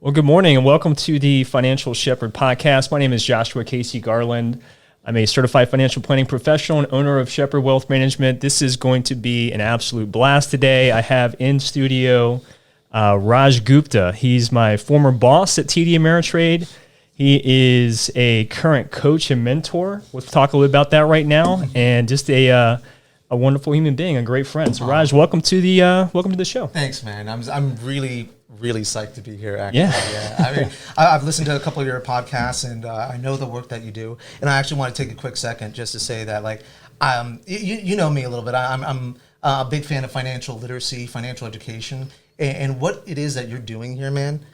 Well, good morning and welcome to the Financial Shepherd podcast. My name is Joshua Casey Garland. I'm a certified financial planning professional and owner of Shepherd Wealth Management. This is going to be an absolute blast today. I have in studio Raaj Gupta. He's my former boss at TD Ameritrade. He is a current coach and mentor. We'll talk a little about that right now, and just a wonderful human being, a great friend. So, Raj, welcome to the show. Thanks, man. I'm really psyched to be here. Actually, yeah. I mean, I've listened to a couple of your podcasts, and I know the work that you do. And I actually want to take a quick second just to say that, like, you know me a little bit. I'm a big fan of financial literacy, financial education, and what it is that you're doing here, man.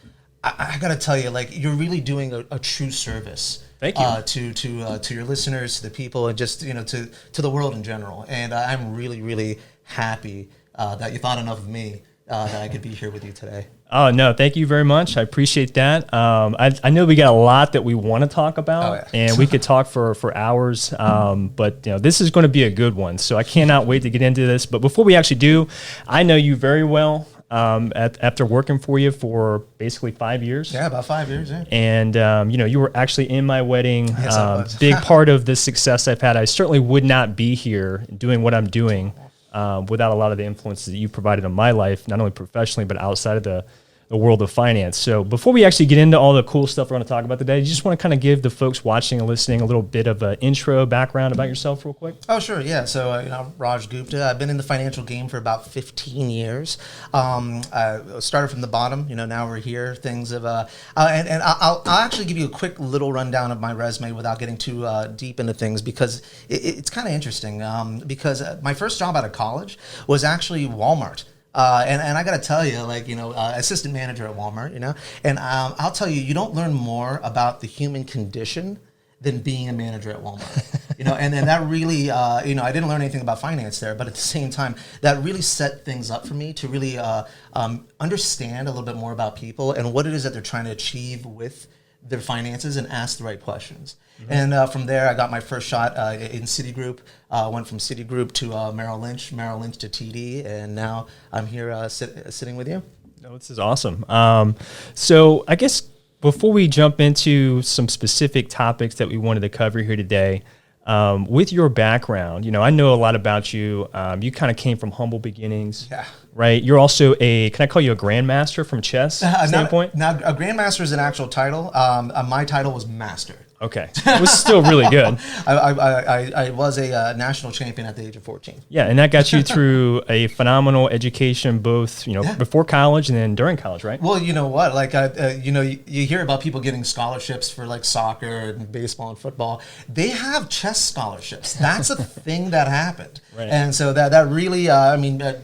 I got to tell you, like, you're really doing a true service. Thank you. To your listeners, to the people, and just to the world in general. And I'm really happy that you thought enough of me that I could be here with you today. Oh, no, thank you very much. I appreciate that. I know we got a lot that we want to talk about, and we could talk for hours, but this is going to be a good one. So I cannot wait to get into this. But before we actually do, I know you very well after working for you for basically 5 years. Yeah, about 5 years, yeah. And, you were actually in my wedding. Yes, I was. Big part of the success I've had. I certainly would not be here doing what I'm doing without a lot of the influences that you provided in my life, not only professionally, but outside of the world of finance. So before we actually get into all the cool stuff we're going to talk about today, you just want to kind of give the folks watching and listening a little bit of an intro background about yourself real quick? Oh, sure. Yeah. So, Raaj Gupta, I've been in the financial game for about 15 years. I started from the bottom, now we're here. Things have, and I'll actually give you a quick little rundown of my resume without getting too deep into things, because it's kind of interesting, because my first job out of college was actually Walmart. And I got to tell you, assistant manager at Walmart, and I'll tell you, you don't learn more about the human condition than being a manager at Walmart, and that really, I didn't learn anything about finance there, but at the same time, that really set things up for me to really understand a little bit more about people and what it is that they're trying to achieve with their finances and ask the right questions. Mm-hmm. And from there, I got my first shot in Citigroup. Went from Citigroup to Merrill Lynch to TD, and now I'm here sitting with you. Oh, this is awesome. So I guess before we jump into some specific topics that we wanted to cover here today, with your background, I know a lot about you. You kind of came from humble beginnings, right? You're also can I call you a grandmaster from chess standpoint? Now, a grandmaster is an actual title. My title was master. Okay. It was still really good. I was a national champion at the age of 14. Yeah, and that got you through a phenomenal education, both, before college and then during college, right? Well, you know what? You hear about people getting scholarships for soccer and baseball and football. They have chess scholarships. That's a thing that happened. Right. And so that really,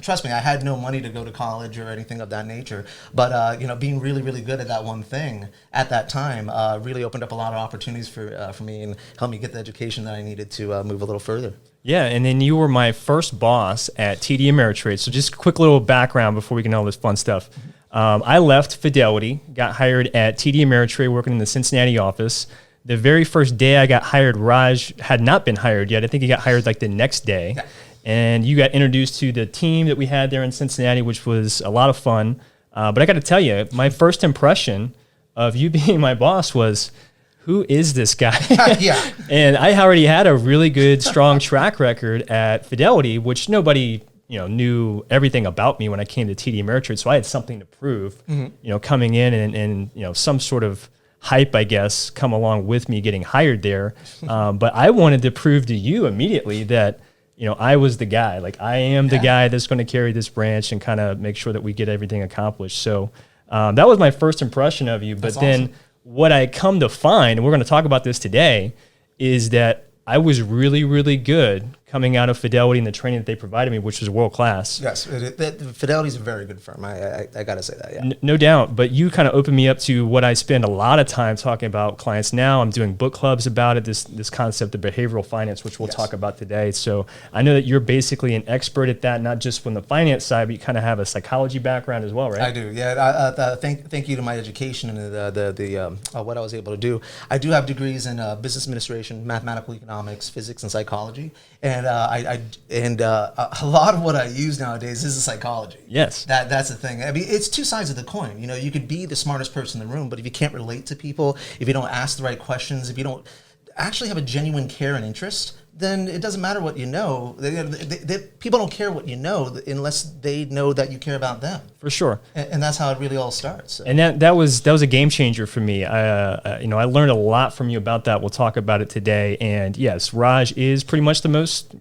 trust me, I had no money to go to college or anything of that nature. But, being really good at that one thing at that time really opened up a lot of opportunities for me and helped me get the education that I needed to move a little further. Yeah, and then you were my first boss at TD Ameritrade. So just a quick little background before we get into all this fun stuff. I left Fidelity, got hired at TD Ameritrade working in the Cincinnati office. The very first day I got hired, Raj had not been hired yet. I think he got hired the next day. Yeah. And you got introduced to the team that we had there in Cincinnati, which was a lot of fun. But I got to tell you, my first impression of you being my boss was, who is this guy? Yeah. And I already had a really good, strong track record at Fidelity, which nobody, knew everything about me when I came to TD Ameritrade. So I had something to prove, coming in and some sort of hype, I guess, come along with me getting hired there. But I wanted to prove to you immediately that, I was the guy. I am the guy that's going to carry this branch and kind of make sure that we get everything accomplished. So that was my first impression of you. But then what I come to find, and we're going to talk about this today, is that I was really good coming out of Fidelity and the training that they provided me, which was world class. Yes, Fidelity is a very good firm. I got to say that, yeah. No doubt, but you kind of opened me up to what I spend a lot of time talking about clients now. I'm doing book clubs about it, this concept of behavioral finance, which we'll talk about today. So I know that you're basically an expert at that, not just from the finance side, but you kind of have a psychology background as well, right? I do, yeah. Thank you to my education and the what I was able to do. I do have degrees in business administration, mathematical economics, physics, and psychology. And a lot of what I use nowadays is psychology. Yes. That's the thing. I mean, it's two sides of the coin. You know, you could be the smartest person in the room, but if you can't relate to people, if you don't ask the right questions, if you don't actually have a genuine care and interest, then it doesn't matter what you know. People don't care what you know unless they know that you care about them. For sure. And that's how it really all starts. So. And that was a game changer for me. I learned a lot from you about that. We'll talk about it today. And yes, Raj is pretty much the most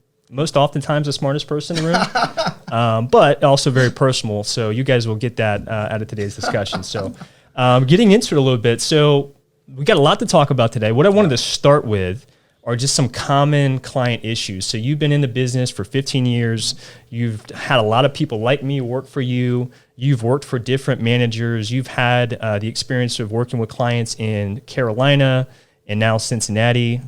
oftentimes the smartest person in the room, but also very personal. So you guys will get that out of today's discussion. So getting into it a little bit. So we got a lot to talk about today. What I wanted to start with are just some common client issues. So you've been in the business for 15 years. You've had a lot of people like me work for you. You've worked for different managers. You've had the experience of working with clients in Carolina and now Cincinnati.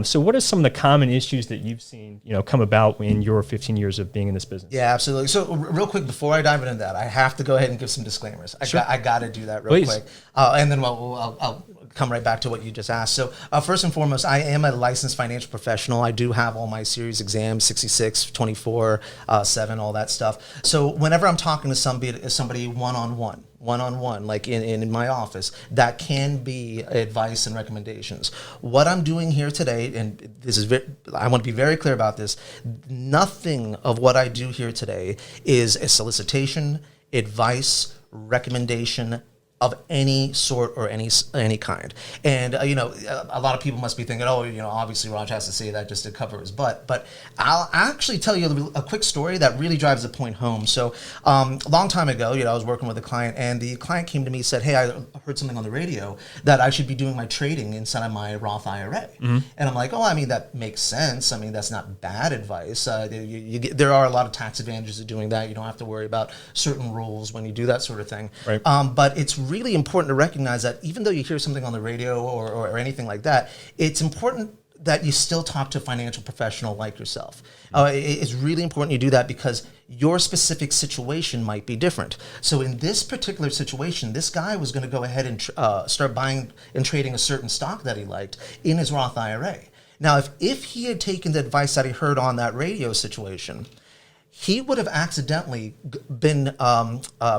So what are some of the common issues that you've seen, come about in your 15 years of being in this business? Yeah, absolutely. So real quick, before I dive into that, I have to go ahead and give some disclaimers. I got to do that real quick. And then I'll come right back to what you just asked. So first and foremost, I am a licensed financial professional. I do have all my series exams, 66, 24, 7, all that stuff. So whenever I'm talking to somebody one-on-one, like in my office, that can be advice and recommendations. What I'm doing here today, and this is I want to be very clear about this, nothing of what I do here today is a solicitation, advice, recommendation of any sort or any kind. And, a lot of people must be thinking, obviously Raj has to say that just to cover his butt. But I'll actually tell you a quick story that really drives the point home. So a long time ago, I was working with a client, and the client came to me and said, hey, I heard something on the radio that I should be doing my trading inside of my Roth IRA. Mm-hmm. And I'm like, that makes sense. That's not bad advice. There are a lot of tax advantages of doing that. You don't have to worry about certain rules when you do that sort of thing. Right. But it's really important to recognize that even though you hear something on the radio or anything like that, it's important that you still talk to a financial professional like yourself. It's really important you do that because your specific situation might be different. So in this particular situation, this guy was going to go ahead and start buying and trading a certain stock that he liked in his Roth IRA. Now, if he had taken the advice that he heard on that radio situation, he would have accidentally been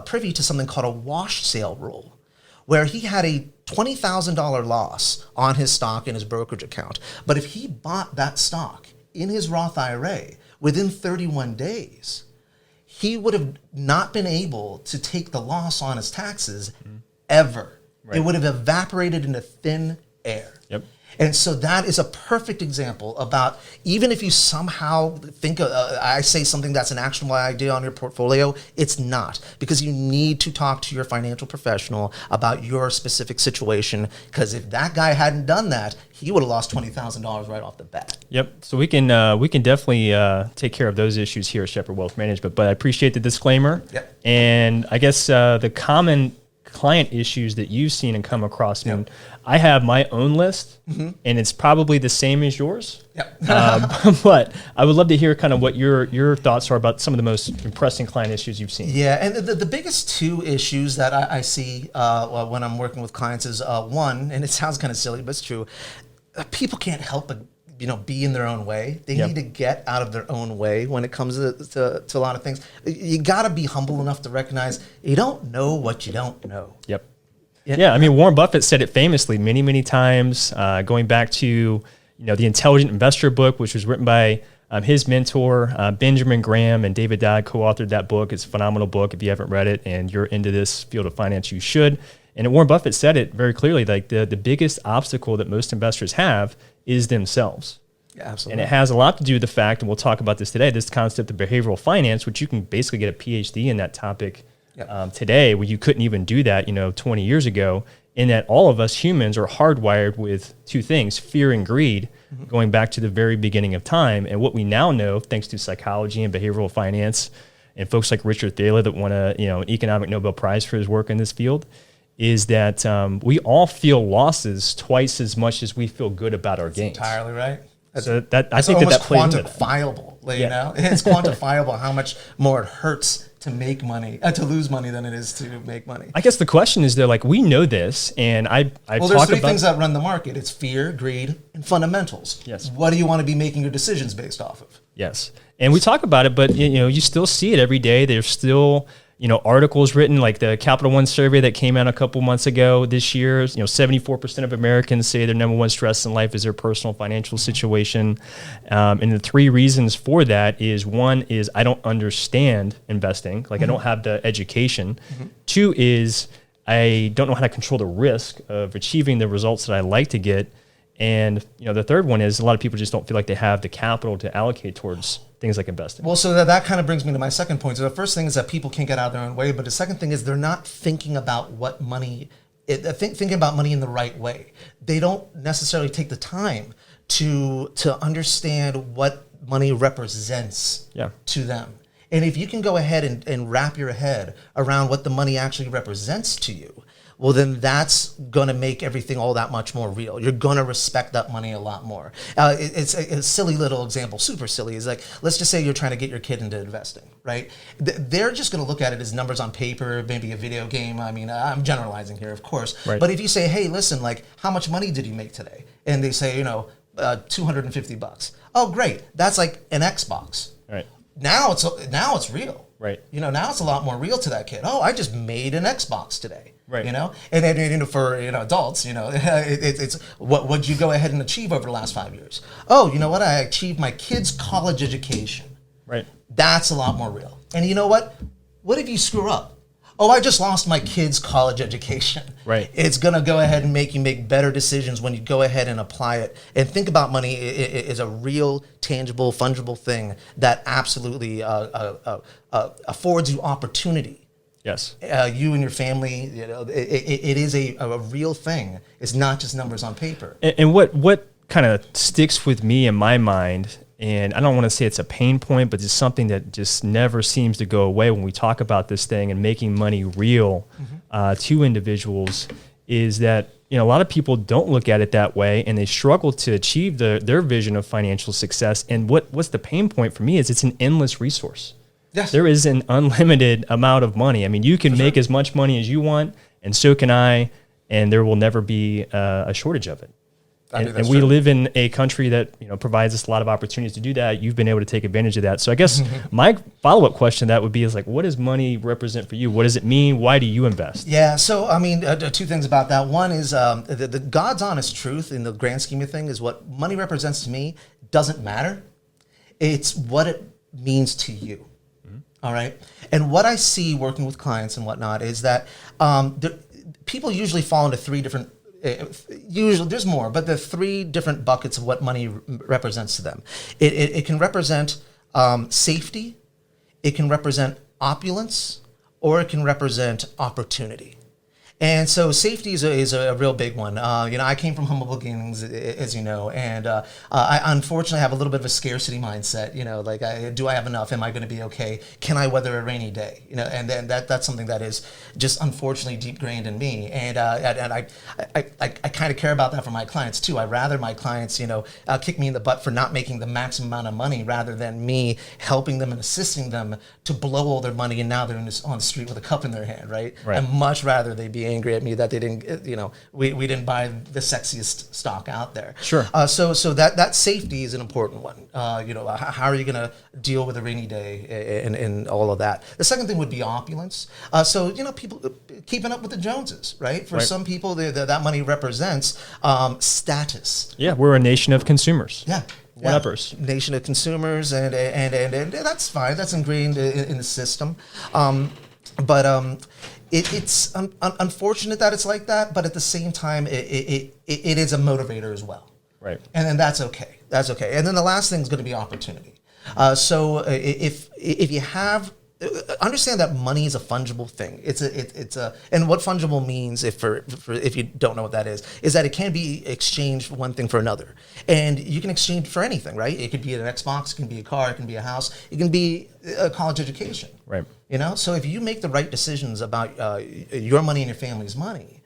privy to something called a wash sale rule, where he had a $20,000 loss on his stock in his brokerage account. But if he bought that stock in his Roth IRA within 31 days, he would have not been able to take the loss on his taxes ever. Right. It would have evaporated into thin air. Yep. And so that is a perfect example about, even if you somehow think I say something that's an actionable idea on your portfolio, it's not, because you need to talk to your financial professional about your specific situation. Because if that guy hadn't done that, he would have lost $20,000 right off the bat. Yep. So we can definitely take care of those issues here at Shepherd Wealth Management. But I appreciate the disclaimer. Yep. And I guess the common client issues that you've seen and come across. I mean, I have my own list, and it's probably the same as yours. Yep. But I would love to hear kind of what your thoughts are about some of the most impressing client issues you've seen. Yeah, and the biggest two issues that I see when I'm working with clients is one, and it sounds kind of silly, but it's true. People can't help but be in their own way. They need to get out of their own way when it comes to a lot of things. You got to be humble enough to recognize you don't know what you don't know. Yep. Yeah. I mean, Warren Buffett said it famously many, many times, going back to, the Intelligent Investor book, which was written by his mentor, Benjamin Graham, and David Dodd co-authored that book. It's a phenomenal book. If you haven't read it and you're into this field of finance, you should. And Warren Buffett said it very clearly, like the biggest obstacle that most investors have is themselves. Yeah, absolutely. And it has a lot to do with the fact, and we'll talk about this today, this concept of behavioral finance, which you can basically get a PhD in that topic today, where you couldn't even do that, 20 years ago, in that all of us humans are hardwired with two things, fear and greed, going back to the very beginning of time. And what we now know, thanks to psychology and behavioral finance, and folks like Richard Thaler that won an economic Nobel Prize for his work in this field, is that we all feel losses twice as much as we feel good about our gains. Entirely right. So I think that plays into that. Quantifiable. It's quantifiable how much more it hurts to make money, to lose money than it is to make money. I guess the question is, we know this, and there's three things that run the market. It's fear, greed, and fundamentals. Yes. What do you want to be making your decisions based off of? Yes. And we talk about it, but you still see it every day. There's still, articles written, like the Capital One survey that came out a couple months ago this year. 74% of Americans say their number one stress in life is their personal financial situation. And the three reasons for that is, one is I don't understand investing. Like I don't have the education. Two is I don't know how to control the risk of achieving the results that I like to get. And the third one is a lot of people just don't feel like they have the capital to allocate towards things like investing. Well, so that kind of brings me to my second point. So the first thing is that people can't get out of their own way, but the second thing is they're not thinking about what money, thinking about money in the right way. They don't necessarily take the time to understand what money represents to them. And if you can go ahead and wrap your head around what the money actually represents to you, well, then that's going to make everything all that much more real. You're going to respect that money a lot more. It's a silly little example, super silly. Is like, let's just say you're trying to get your kid into investing, right? They're just going to look at it as numbers on paper, maybe a video game. I mean, I'm generalizing here, of course. Right. But if you say, hey, listen, like, how much money did you make today? And they say, $250. Oh, great. That's like an Xbox. Right. Now it's real. Right. Now it's a lot more real to that kid. Oh, I just made an Xbox today. Right. And then for adults, it's what'd you go ahead and achieve over the last 5 years? Oh, you know what? I achieved my kid's college education. Right. That's a lot more real. And you know what? What if you screw up? Oh, I just lost my kid's college education. Right. It's gonna go ahead and make you make better decisions when you go ahead and apply it. And think about money is a real, tangible, fungible thing that absolutely affords you opportunity. Yes. You and your family, it is a real thing. It's not just numbers on paper. And what kind of sticks with me in my mind, and I don't want to say it's a pain point, but it's something that just never seems to go away when we talk about this thing and making money real to individuals, is that a lot of people don't look at it that way, and they struggle to achieve their vision of financial success. And what's the pain point for me is it's an endless resource. Yes. There is an unlimited amount of money. I mean, you can make as much money as you want, and so can I, and there will never be a shortage of it. And we live in a country that provides us a lot of opportunities to do that. You've been able to take advantage of that. So I guess my follow-up question to that would be is like, what does money represent for you? What does it mean? Why do you invest? Yeah, so I mean, two things about that. One is the God's honest truth in the grand scheme of things is what money represents to me doesn't matter. It's what it means to you. All right. And what I see working with clients and whatnot is that people usually fall into three different, usually there's more, but the three different buckets of what money represents to them. It can represent safety, it can represent opulence, or it can represent opportunity. And so safety is a real big one. I came from humble beginnings, as you know, and I unfortunately have a little bit of a scarcity mindset. Do I have enough? Am I going to be okay? Can I weather a rainy day? And then that's something that is just unfortunately deep grained in me. And I kind of care about that for my clients too. I'd rather my clients, kick me in the butt for not making the maximum amount of money rather than me helping them and assisting them to blow all their money and now they're on the street with a cup in their hand, right? I'd much rather they be angry at me that they didn't, we didn't buy the sexiest stock out there. Sure. So that safety is an important one. How are you going to deal with a rainy day and all of that? The second thing would be opulence. People keeping up with the Joneses, right? For some people, that money represents status. Yeah, we're a nation of consumers. Yeah. One-uppers. Nation of consumers, and that's fine. That's ingrained in the system. It's unfortunate that it's like that, but at the same time, it is a motivator as well. Right. And then that's okay. That's okay. And then the last thing is going to be opportunity. So if you have, understand that money is a fungible thing. And what fungible means, if you don't know what that is that it can be exchanged for one thing for another, and you can exchange for anything, right? It could be an Xbox, it can be a car, it can be a house, it can be a college education, right? So if you make the right decisions about your money and your family's money,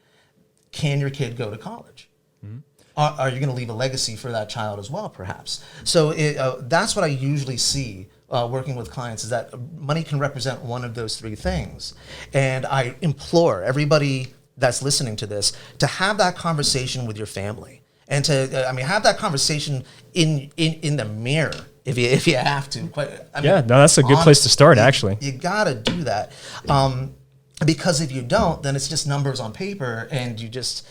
can your kid go to college? Mm-hmm. Are you going to leave a legacy for that child as well, perhaps? So that's what I usually see. Working with clients is that money can represent one of those three things. And I implore everybody that's listening to this to have that conversation with your family and to have that conversation in the mirror if you have to. No, that's a good place to start, actually. You got to do that. Because if you don't, then it's just numbers on paper, and you just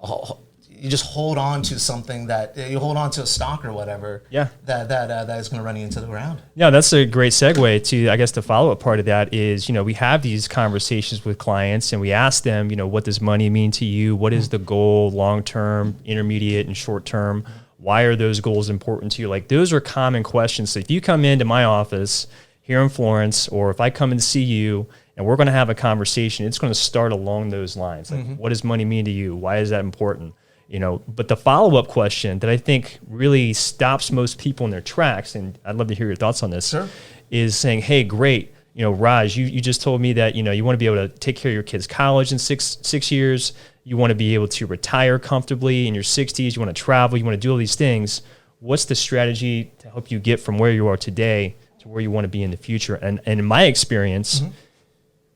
hold on to something that you hold on to a stock or whatever. Yeah. That is going to run you into the ground. Yeah, that's a great segue to, I guess, the follow-up part of that is, we have these conversations with clients and we ask them, what does money mean to you? What is the goal, long-term, intermediate, and short-term? Why are those goals important to you? Like, those are common questions. So if you come into my office here in Florence, or if I come and see you and we're going to have a conversation, it's going to start along those lines. Like, what does money mean to you? Why is that important? But the follow-up question that I think really stops most people in their tracks, and I'd love to hear your thoughts on this, Sure. is saying, hey, great, Raj, you just told me that, you want to be able to take care of your kids' college in six years. You want to be able to retire comfortably in your 60s. You want to travel. You want to do all these things. What's the strategy to help you get from where you are today to where you want to be in the future? And in my experience,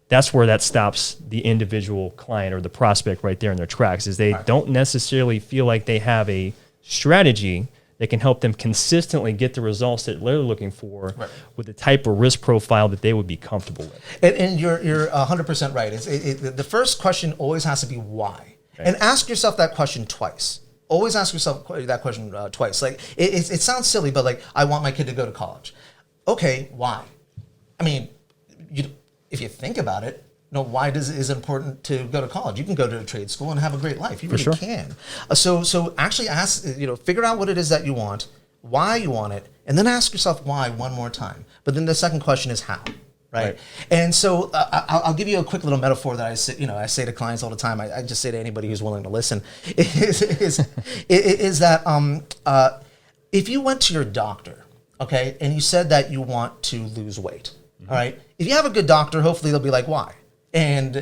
that's where that stops the individual client or the prospect right there in their tracks, is they don't necessarily feel like they have a strategy that can help them consistently get the results that they're looking for with the type of risk profile that they would be comfortable with. And you're 100% right. The first question always has to be why. Right. And ask yourself that question twice. Always ask yourself that question twice. Like, it sounds silly, but like, I want my kid to go to college. Okay, why? I mean, if you think about it, why is it important to go to college? You can go to a trade school and have a great life. You really can. So actually ask, figure out what it is that you want, why you want it, and then ask yourself why one more time. But then the second question is how, right? And so I'll give you a quick little metaphor that I say to clients all the time. I just say to anybody who's willing to listen, is that if you went to your doctor, okay, and you said that you want to lose weight, all right, if you have a good doctor, hopefully they'll be like, why? And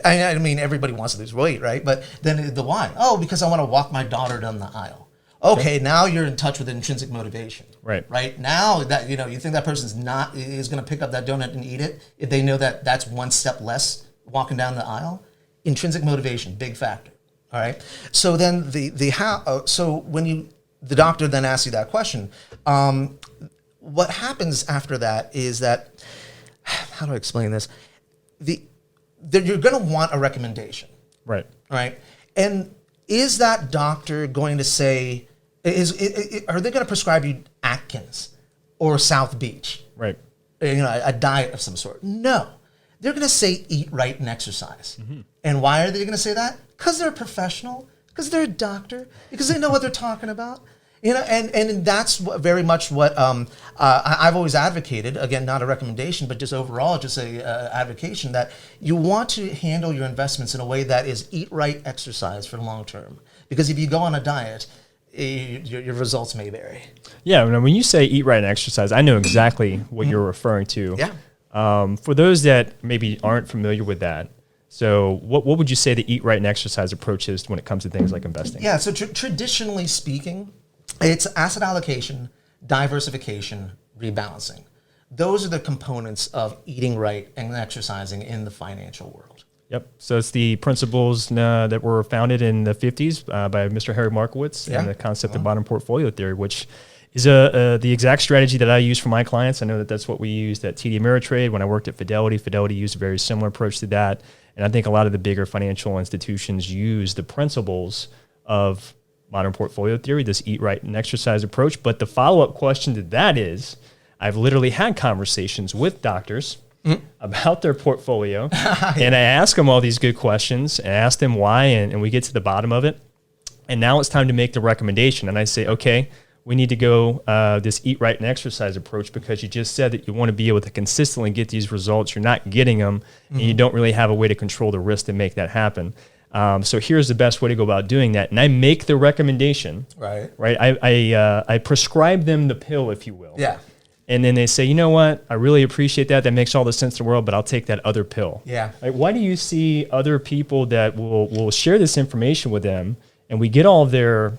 I mean, everybody wants to lose weight, right? But then the why? Oh, because I want to walk my daughter down the aisle. Okay, now you're in touch with intrinsic motivation. Right. Now that you think that person's is going to pick up that donut and eat it if they know that that's one step less walking down the aisle. Intrinsic motivation, big factor. All right. So then the how. So when the doctor then asks you that question, what happens after that is that, how do I explain this? You're going to want a recommendation. Right. And is that doctor going to say, are they going to prescribe you Atkins or South Beach? Right. A diet of some sort? No. They're going to say eat right and exercise. And why are they going to say that? Because they're a professional, because they're a doctor, because they know what they're talking about. And that's very much what I've always advocated. Again, not a recommendation, but just overall, just a advocation that you want to handle your investments in a way that is eat right, exercise for the long term. Because if you go on a diet, your results may vary. Yeah, when you say eat right and exercise, I know exactly what you're referring to. Yeah. For those that maybe aren't familiar with that, so what would you say the eat right and exercise approach is when it comes to things like investing? Yeah, so traditionally speaking, it's asset allocation, diversification, rebalancing. Those are the components of eating right and exercising in the financial world. Yep. So it's the principles that were founded in the 50s by Mr. Harry Markowitz and the concept of modern portfolio theory, which is the exact strategy that I use for my clients. I know that that's what we used at TD Ameritrade. When I worked at Fidelity, Fidelity used a very similar approach to that. And I think a lot of the bigger financial institutions use the principles of modern portfolio theory, this eat right and exercise approach. But the follow-up question to that is, I've literally had conversations with doctors about their portfolio, and I ask them all these good questions and ask them why, and we get to the bottom of it. And now it's time to make the recommendation. And I say, okay, we need to go this eat right and exercise approach, because you just said that you want to be able to consistently get these results. You're not getting them, and you don't really have a way to control the risk to make that happen. So here's the best way to go about doing that. And I make the recommendation. Right. I prescribe them the pill, if you will. Yeah. And then they say, you know what? I really appreciate that. That makes all the sense in the world, but I'll take that other pill. Yeah. Why do you see other people that will share this information with them, and we get all of their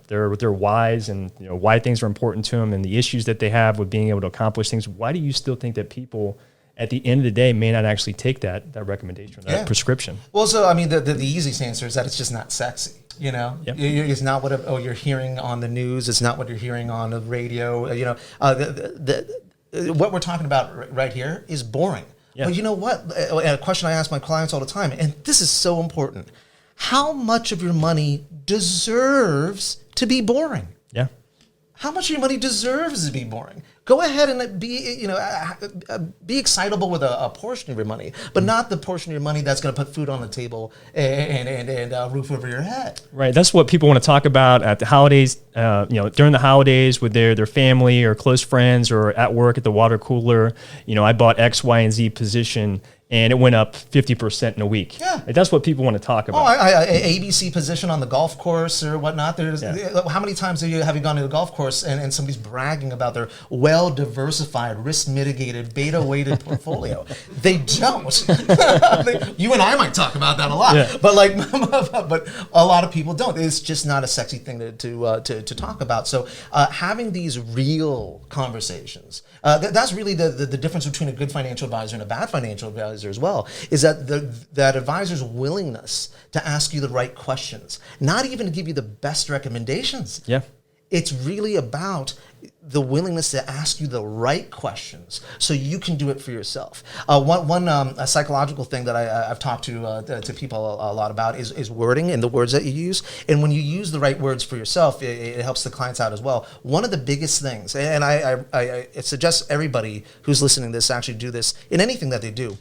whys and why things are important to them and the issues that they have with being able to accomplish things? Why do you still think that people at the end of the day may not actually take that recommendation, that prescription? Well, so I mean, the easiest answer is that it's just not sexy. You know, Yep. it's not what you're hearing on the news. It's not what you're hearing on the radio. You know, what we're talking about right here is boring. Yeah. But you know what? A question I ask my clients all the time, and this is so important: how much of your money deserves to be boring? Yeah. How much of your money deserves to be boring? Go ahead and be excitable with a portion of your money, but not the portion of your money that's going to put food on the table and a roof over your head. Right. That's what people want to talk about at the holidays, during the holidays with their family or close friends or at work at the water cooler. You know, I bought X, Y, and Z position and it went up 50% in a week. Yeah. Like, that's what people want to talk about. ABC position on the golf course or whatnot. How many times have you gone to the golf course and somebody's bragging about their well-diversified, risk-mitigated, beta-weighted portfolio? They don't. You and I might talk about that a lot, Yeah. but a lot of people don't. It's just not a sexy thing to talk about. So having these real conversations, that's really the difference between a good financial advisor and a bad financial advisor as well, is that that advisor's willingness to ask you the right questions, not even to give you the best recommendations. Yeah. It's really about the willingness to ask you the right questions so you can do it for yourself. One psychological thing that I've talked to people a lot about is wording and the words that you use. And when you use the right words for yourself, it helps the clients out as well. One of the biggest things, and I suggest everybody who's listening to this actually do this in anything that they do.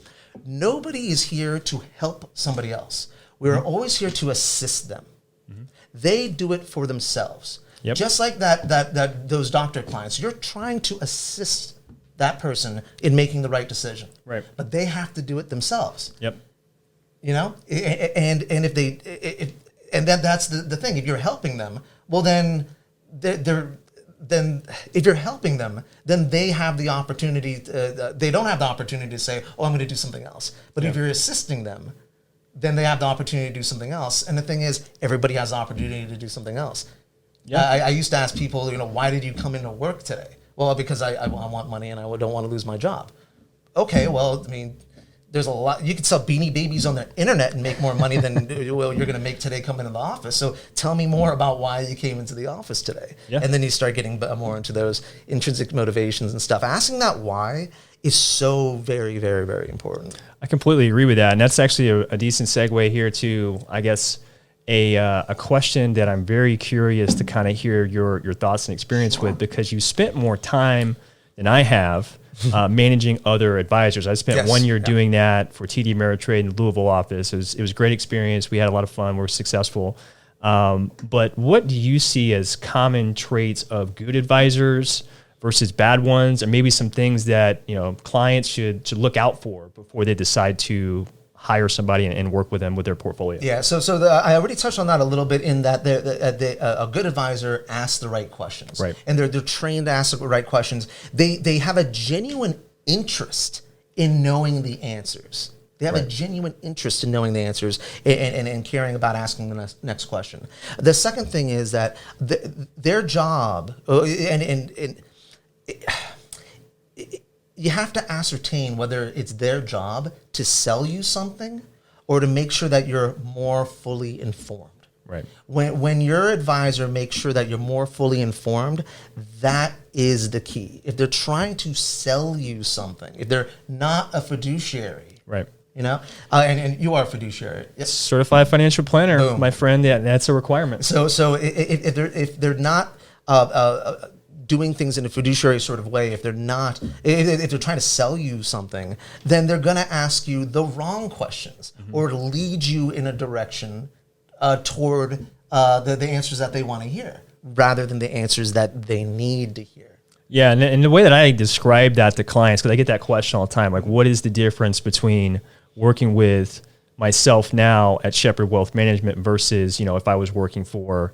Nobody is here to help somebody else. We're always here to assist them. Mm-hmm. They do it for themselves. Yep. Just like those doctor clients, you're trying to assist that person in making the right decision. Right. But they have to do it themselves. Yep. You know, and that's the thing. If you're helping them, well then then if you're helping them, then they have the opportunity. They don't have the opportunity to say, "Oh, I'm going to do something else." But if you're assisting them, then they have the opportunity to do something else. And the thing is, everybody has the opportunity to do something else. Yeah. I used to ask people, why did you come into work today? Well, because I want money and I don't want to lose my job. Okay, well, I mean, there's a lot. You could sell Beanie Babies on the internet and make more money than you're going to make today coming into the office. So tell me more about why you came into the office today. Yeah. And then you start getting more into those intrinsic motivations and stuff. Asking that why is so very, very, very important. I completely agree with that. And that's actually a decent segue here to, I guess, a question that I'm very curious to kind of hear your thoughts and experience with, because you spent more time than I have managing other advisors. I spent 1 year doing that for TD Ameritrade in the Louisville office. It was a great experience. We had a lot of fun. We were successful. But what do you see as common traits of good advisors versus bad ones, and maybe some things that clients should look out for before they decide to hire somebody and work with them with their portfolio? Yeah, so I already touched on that a little bit in that a good advisor asks the right questions, right? And they're trained to ask the right questions. They have a genuine interest in knowing the answers. They have a genuine interest in knowing the answers and caring about asking the next question. The second thing is that their job, you have to ascertain whether it's their job to sell you something or to make sure that you're more fully informed. Right. When your advisor makes sure that you're more fully informed, that is the key. If they're trying to sell you something, if they're not a fiduciary, right? And you are a fiduciary. Yes. Certified financial planner, boom, my friend. Yeah, that's a requirement. So if they're not doing things in a fiduciary sort of way, if they're trying to sell you something, then they're going to ask you the wrong questions, mm-hmm, or lead you in a direction toward the answers that they want to hear, rather than the answers that they need to hear. Yeah, and the way that I describe that to clients, because I get that question all the time, like, what is the difference between working with myself now at Shepherd Wealth Management versus, if I was working for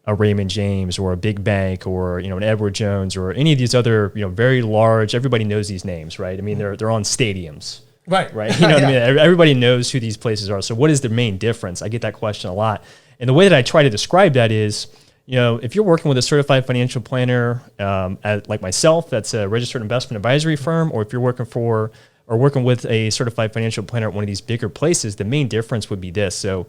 a Raymond James or a big bank or, an Edward Jones or any of these other, very large, everybody knows these names, right? I mean, they're on stadiums. Right. Right. You know what I mean? Everybody knows who these places are. So what is the main difference? I get that question a lot. And the way that I try to describe that is, if you're working with a certified financial planner, like myself, that's a registered investment advisory firm, or if you're working with a certified financial planner at one of these bigger places, the main difference would be this. So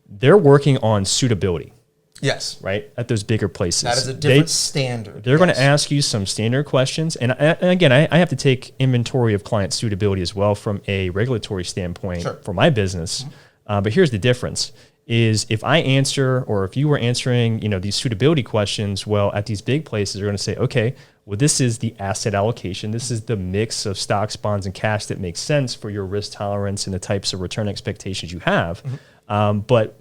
they're working on suitability. Yes. Right? At those bigger places. That is a different standard. They're going to ask you some standard questions. And again, I have to take inventory of client suitability as well from a regulatory standpoint for my business. But here's the difference is if I answer, or if you were answering, these suitability questions, well, at these big places, they're going to say, okay, well, this is the asset allocation. This is the mix of stocks, bonds, and cash that makes sense for your risk tolerance and the types of return expectations you have. But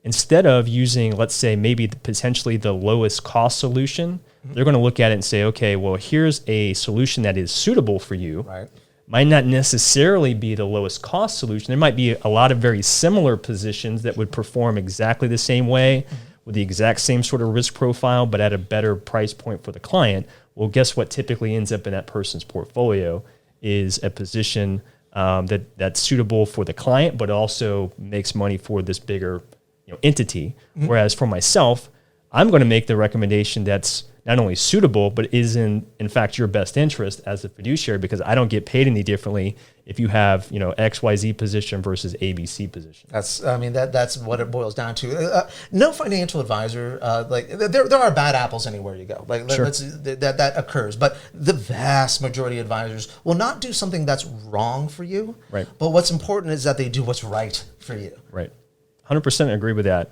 instead of using, let's say, maybe potentially the lowest cost solution, they're going to look at it and say, okay, well, here's a solution that is suitable for you. Right. Might not necessarily be the lowest cost solution. There might be a lot of very similar positions that would perform exactly the same way with the exact same sort of risk profile, but at a better price point for the client. Well, guess what typically ends up in that person's portfolio is a position that's suitable for the client, but also makes money for this bigger entity. Whereas for myself, I'm going to make the recommendation that's not only suitable, but is in fact your best interest as a fiduciary, because I don't get paid any differently if you have, XYZ position versus ABC position. That's what it boils down to. No financial advisor, there are bad apples anywhere you go. That occurs, but the vast majority of advisors will not do something that's wrong for you. Right. But what's important is that they do what's right for you. Right. 100% agree with that.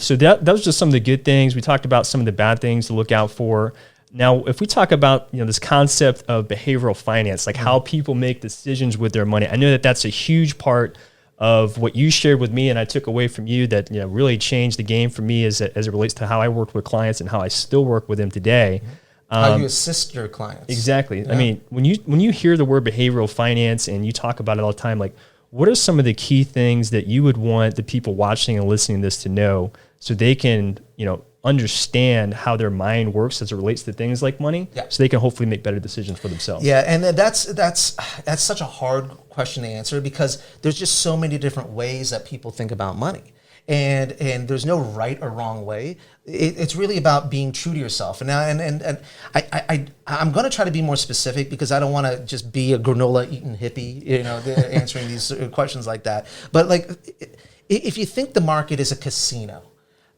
So that was just some of the good things. We talked about some of the bad things to look out for. Now, if we talk about this concept of behavioral finance, like how people make decisions with their money, I know that that's a huge part of what you shared with me, and I took away from you that really changed the game for me as it relates to how I worked with clients and how I still work with them today. How you assist your clients. Exactly. Yeah. I mean, when you hear the word behavioral finance and you talk about it all the time, like, what are some of the key things that you would want the people watching and listening to this to know so they can, understand how their mind works as it relates to things like money, so they can hopefully make better decisions for themselves? Yeah, and that's such a hard question to answer because there's just so many different ways that people think about money. And there's no right or wrong way. It's really about being true to yourself. And I'm going to try to be more specific because I don't want to just be a granola eating hippie, answering these questions like that. But if you think the market is a casino,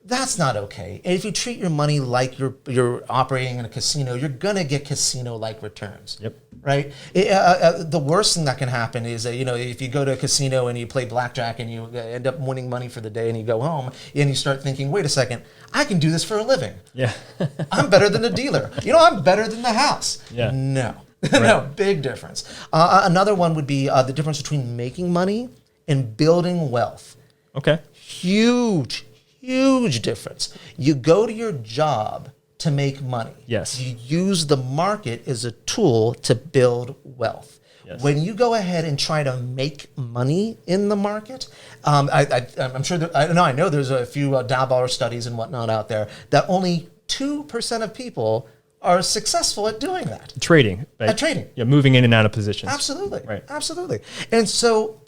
that's not okay. And if you treat your money like you're operating in a casino, you're gonna get casino-like returns. Yep. Right. The worst thing that can happen is that if you go to a casino and you play blackjack and you end up winning money for the day and you go home and you start thinking, wait a second, I can do this for a living. Yeah. I'm better than the dealer. I'm better than the house. Yeah. No. Right. No. Big difference. Another one would be the difference between making money and building wealth. Okay. Huge difference. You go to your job to make money. Yes. You use the market as a tool to build wealth. Yes. When you go ahead and try to make money in the market, I'm sure that I know there's a few Dow studies and whatnot out there that only 2% of people are successful at doing that. Trading. Right? At trading. Yeah, moving in and out of positions. Absolutely. Right. Absolutely. And so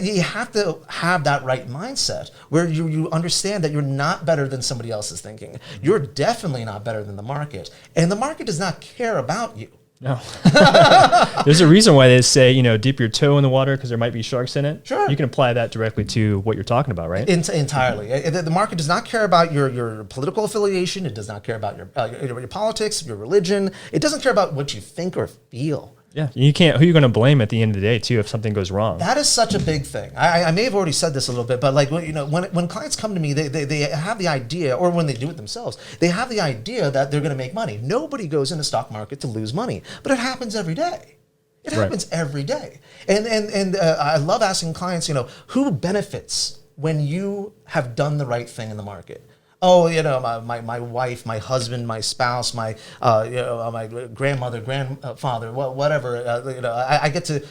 you have to have that right mindset where you understand that you're not better than somebody else's thinking. You're definitely not better than the market. And the market does not care about you. No. There's a reason why they say, dip your toe in the water because there might be sharks in it. Sure. You can apply that directly to what you're talking about, right? Entirely. The market does not care about your political affiliation. It does not care about your politics, your religion. It doesn't care about what you think or feel. Yeah, you can't. Who are you going to blame at the end of the day, too, if something goes wrong? That is such a big thing. I may have already said this a little bit, but when clients come to me, they have the idea, or when they do it themselves, they have the idea that they're going to make money. Nobody goes in the stock market to lose money, but it happens every day. It happens every day. And I love asking clients, who benefits when you have done the right thing in the market? Oh, my wife, my husband, my spouse, my grandmother, grandfather, whatever. I get to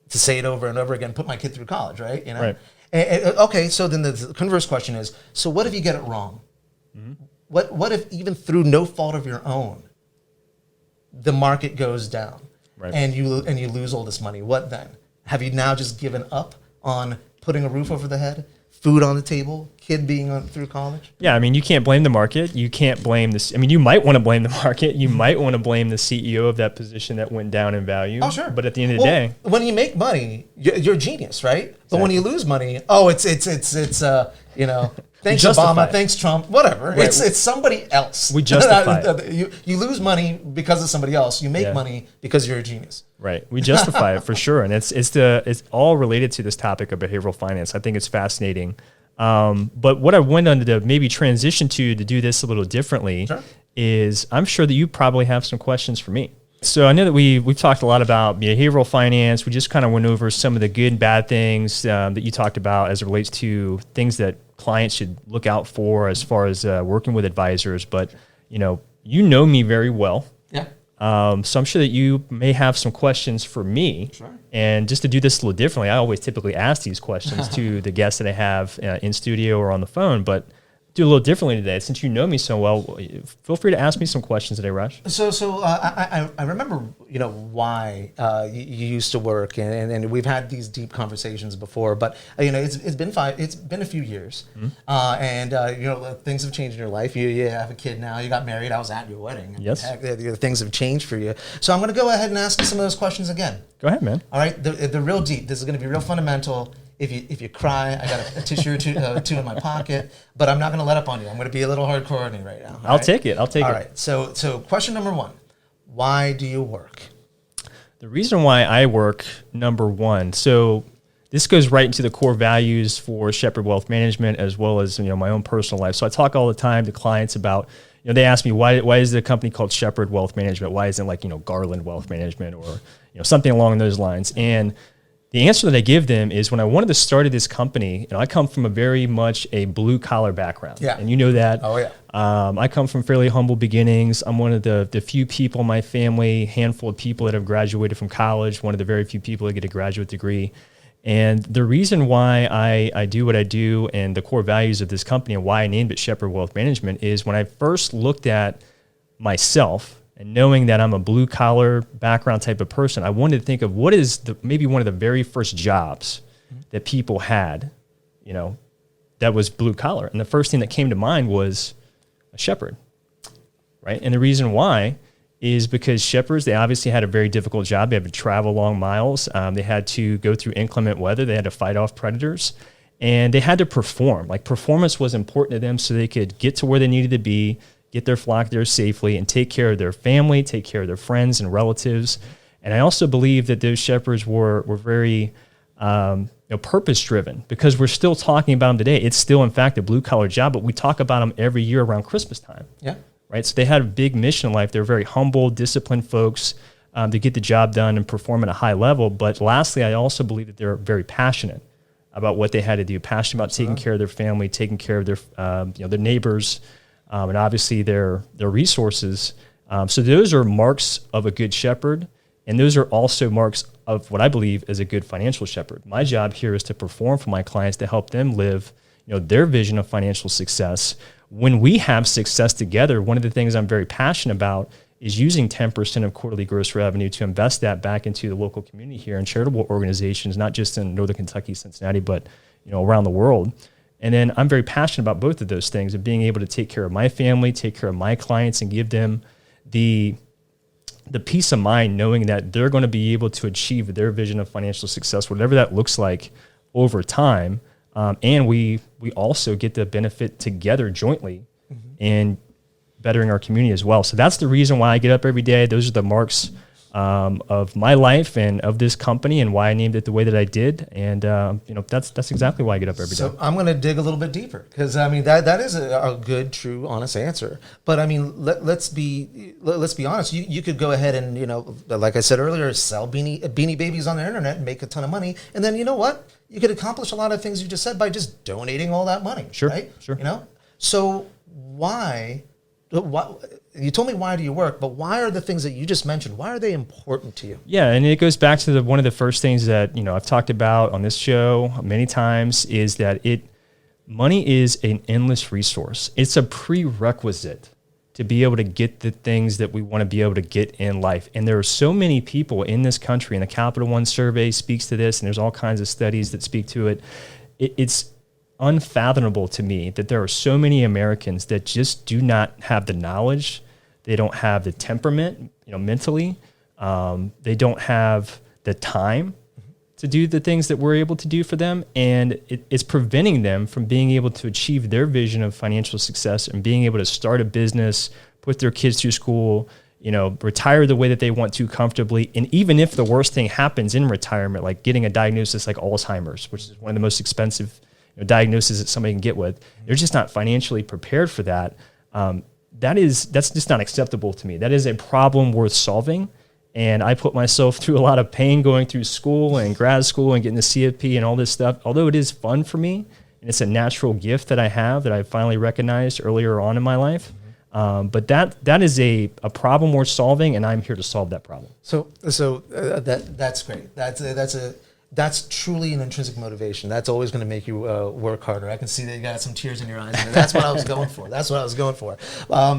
say it over and over again. Put my kid through college, right? Right. Okay. So then the converse question is: so what if you get it wrong? Mm-hmm. What if even through no fault of your own, the market goes down, right, and you lose all this money? What then? Have you now just given up on putting a roof over the head, food on the table, kid being through college? Yeah, I mean, you can't blame the market. You can't blame this. I mean, you might want to blame the market. You might want to blame the CEO of that position that went down in value. Oh, sure. But at the end of the day, when you make money, you're a genius, right? Exactly. But when you lose money, you know, thanks Obama, thanks Trump, whatever. Right. It's somebody else. We justify it. You lose money because of somebody else. You make money because you're a genius. Right. We justify it for sure. And it's all related to this topic of behavioral finance. I think it's fascinating. But what I went on to maybe transition to do this a little differently is I'm sure that you probably have some questions for me. So I know that we've talked a lot about behavioral finance. We just kind of went over some of the good and bad things that you talked about as it relates to things that clients should look out for as far as working with advisors. But, you know me very well. Yeah. So I'm sure that you may have some questions for me. Sure. And just to do this a little differently, I always typically ask these questions to the guests that I have in studio or on the phone, but do a little differently today. Since you know me so well, feel free to ask me some questions today, Raj. So I remember, why you used to work, and we've had these deep conversations before. But it's been a few years, and things have changed in your life. You have a kid now. You got married. I was at your wedding. Yes. Heck, things have changed for you. So I'm going to go ahead and ask you some of those questions again. Go ahead, man. All right, they're real deep. This is going to be real fundamental. If you cry, I got a tissue or two in my pocket, but I'm not going to let up on you. I'm going to be a little hardcore on you right now. I'll take it. All right. So question number one: why do you work? The reason why I work, number one. So this goes right into the core values for Shepherd Wealth Management, as well as my own personal life. So I talk all the time to clients about. They ask me why is the company called Shepherd Wealth Management? Why isn't it Garland Wealth Management or something along those lines? And the answer that I give them is when I wanted to start this company, I come from a very much a blue collar background. Yeah. And you know that. Oh, yeah. I come from fairly humble beginnings. I'm one of the few people in my family, handful of people that have graduated from college, one of the very few people that get a graduate degree. And the reason why I do what I do and the core values of this company and why I named it Shepherd Wealth Management is when I first looked at myself and knowing that I'm a blue collar background type of person, I wanted to think of what is maybe one of the very first jobs that people had, that was blue collar. And the first thing that came to mind was a shepherd, right? And the reason why is because shepherds, they obviously had a very difficult job. They had to travel long miles. They had to go through inclement weather. They had to fight off predators. And they had to perform. Performance was important to them so they could get to where they needed to be, get their flock there safely, and take care of their family, take care of their friends and relatives. And I also believe that those shepherds were very purpose-driven, because we're still talking about them today. It's still, in fact, a blue-collar job, but we talk about them every year around Christmas time. Yeah. Right? So they had a big mission in life. They're very humble, disciplined folks to get the job done and perform at a high level. But lastly, I also believe that they're very passionate about what they had to do, passionate about taking care of their family, taking care of their neighbors, and obviously their resources. So those are marks of a good shepherd, and those are also marks of what I believe is a good financial shepherd. My job here is to perform for my clients to help them live, their vision of financial success. When we have success together, one of the things I'm very passionate about is using 10% of quarterly gross revenue to invest that back into the local community here and charitable organizations, not just in Northern Kentucky, Cincinnati, but around the world. And then I'm very passionate about both of those things, of being able to take care of my family, take care of my clients, and give them the peace of mind knowing that they're going to be able to achieve their vision of financial success, whatever that looks like over time. And we also get the benefit together jointly in bettering our community as well. So that's the reason why I get up every day. Those are the marks of my life and of this company, and why I named it the way that I did. And that's exactly why I get up every day. So I'm going to dig a little bit deeper, because that is a good, true, honest answer. But let's be honest. You could go ahead and like I said earlier, sell beanie babies on the internet and make a ton of money, and then you know what? You could accomplish a lot of things you just said by just donating all that money. Sure, right? Sure. So why? You told me why do you work, but why are the things that you just mentioned, why are they important to you? Yeah, and it goes back to one of the first things that I've talked about on this show many times, is that money is an endless resource. It's a prerequisite to be able to get the things that we want to be able to get in life. And there are so many people in this country, and the Capital One survey speaks to this, and there's all kinds of studies that speak to it. It's unfathomable to me that there are so many Americans that just do not have the knowledge. They don't have the temperament, mentally. They don't have the time to do the things that we're able to do for them. And it's preventing them from being able to achieve their vision of financial success and being able to start a business, put their kids through school, retire the way that they want to comfortably. And even if the worst thing happens in retirement, like getting a diagnosis like Alzheimer's, which is one of the most expensive diagnoses that somebody can get with, they're just not financially prepared for that. That's just not acceptable to me. That is a problem worth solving. And I put myself through a lot of pain going through school and grad school and getting the CFP and all this stuff. Although it is fun for me and it's a natural gift that I have that I finally recognized earlier on in my life. But that is a problem worth solving, and I'm here to solve that problem. So that's great. That's truly an intrinsic motivation. That's always going to make you work harder. I can see that you got some tears in your eyes. And that's what I was going for.